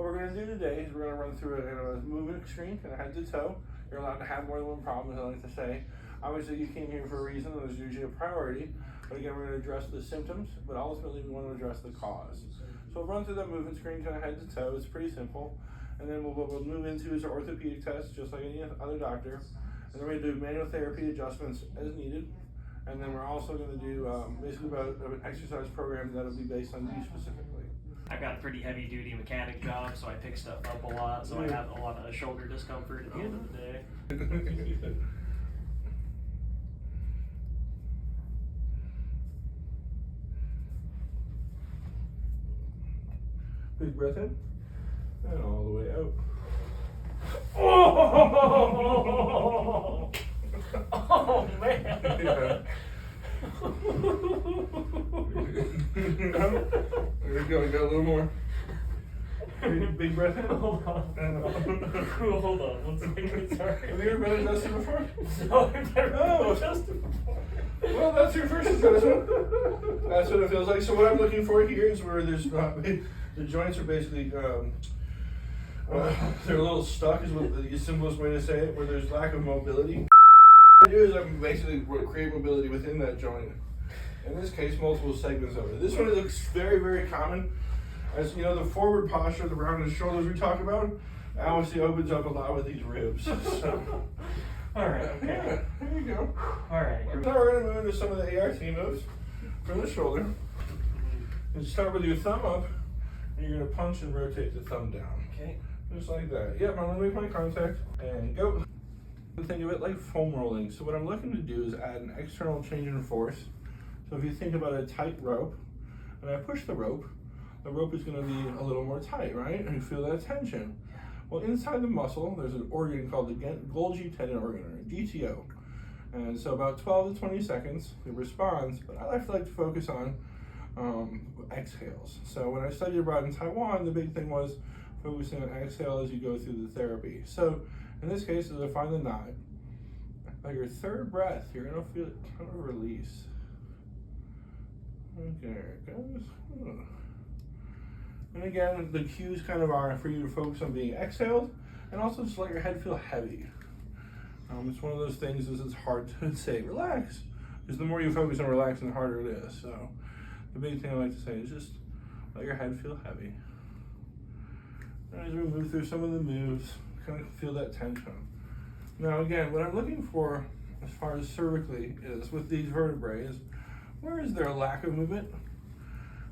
What we're going to do today is we're going to run through a movement screen, kind of head to toe. You're allowed to have more than one problem, as I like to say. Obviously, you came here for a reason, and there's usually a priority. But again, we're going to address the symptoms, but ultimately we want to address the cause. So we'll run through that movement screen, kind of head to toe. It's pretty simple. And then what we'll move into is our orthopedic test, just like any other doctor. And then we're going to do manual therapy adjustments as needed. And then we're also going to do basically about an exercise program that'll be based on you specifically. I've got a pretty heavy duty mechanic job, so I pick stuff up a lot, so I have a lot of shoulder discomfort at the end of the day. Big breath in, and all the way out. Oh, oh man. Yeah. There you go, you got a little more. Big breath in. Hold on. Hold on, 1 second, sorry. Have you ever been adjusted before? No, I've never been adjusted before. Well, that's your first adjustment. That's what it feels like. So what I'm looking for here is where there's not, the joints are basically, they're a little stuck is what the simplest way to say it, where there's lack of mobility. What I do is I'm basically create mobility within that joint. In this case, multiple segments of it. This one looks very, very common. As you know, the forward posture, the rounded shoulders we talk about, obviously opens up a lot with these ribs. So. All right, okay. Yeah, there you go. All right. Now we're going to move into some of the ART moves from the shoulder. And start with your thumb up, and you're going to punch and rotate the thumb down. Okay. Just like that. Yep, I'm going to make my contact, and go. Think of it like foam rolling. So what I'm looking to do is add an external change in force. So if you think about a tight rope, and I push the rope is going to be a little more tight, right? And you feel that tension. Well, inside the muscle, there's an organ called the Golgi tendon organ, or GTO. And so about 12 to 20 seconds, it responds, but I like to focus on exhales. So when I studied abroad in Taiwan, the big thing was focusing on exhale as you go through the therapy. So in this case, as I find the knot, by your third breath, you're going to feel it kind of release. Okay, there it goes. And again, the cues kind of are for you to focus on being exhaled, and also just let your head feel heavy. It's one of those things is it's hard to say relax, because the more you focus on relaxing, the harder it is. So the big thing I like to say is just let your head feel heavy. And as we move through some of the moves, kind of feel that tension. Now again, what I'm looking for as far as cervically is with these vertebrae is where is there a lack of movement?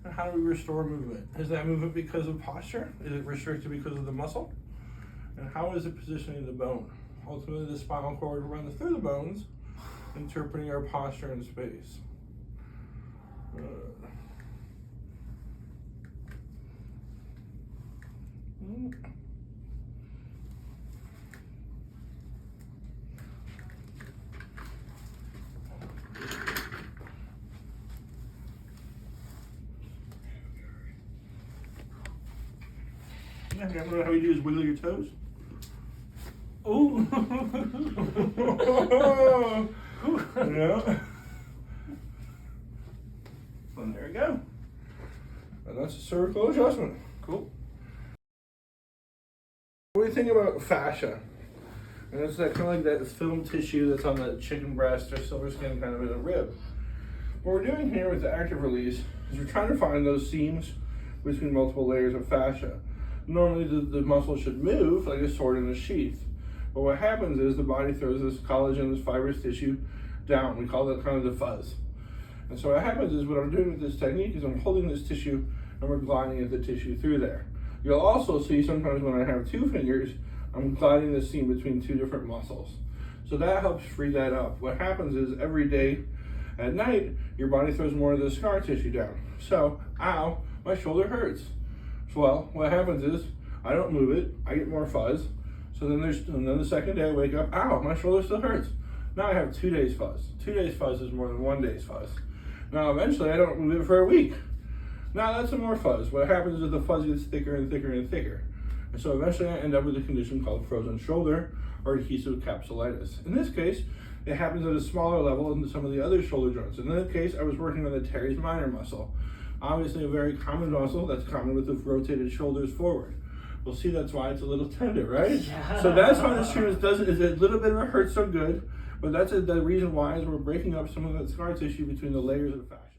And how do we restore movement? Is that movement because of posture? Is it restricted because of the muscle? And how is it positioning the bone? Ultimately, the spinal cord runs through the bones, interpreting our posture in space. How you do is wiggle your toes. Ooh. Yeah. And there we go. And that's a cervical adjustment. Cool. What do you think about fascia? And it's that kind of like that film tissue that's on the chicken breast or silver skin kind of in a rib. What we're doing here with the active release is we're trying to find those seams between multiple layers of fascia. Normally the muscle should move like a sword in a sheath. But what happens is the body throws this collagen, this fibrous tissue down. We call that kind of the fuzz. And so what happens is what I'm doing with this technique is I'm holding this tissue and we're gliding at the tissue through there. You'll also see sometimes when I have two fingers, I'm gliding the seam between two different muscles. So that helps free that up. What happens is every day at night, your body throws more of the scar tissue down. So, ow, my shoulder hurts. Well, what happens is I don't move it, I get more fuzz. So then the second day I wake up, ow, my shoulder still hurts. Now I have 2 days fuzz. 2 days fuzz is more than 1 day's fuzz. Now eventually I don't move it for a week. Now that's some more fuzz. What happens is the fuzz gets thicker and thicker and thicker. And so eventually I end up with a condition called frozen shoulder or adhesive capsulitis. In this case, it happens at a smaller level than some of the other shoulder joints. In that case, I was working on the teres minor muscle. Obviously a very common muscle that's common with the rotated shoulders forward. We'll see that's why it's a little tender, right? Yeah. So that's why the shears doesn't, is a little bit of a hurt so good, but that's the reason why is we're breaking up some of that scar tissue between the layers of the fascia.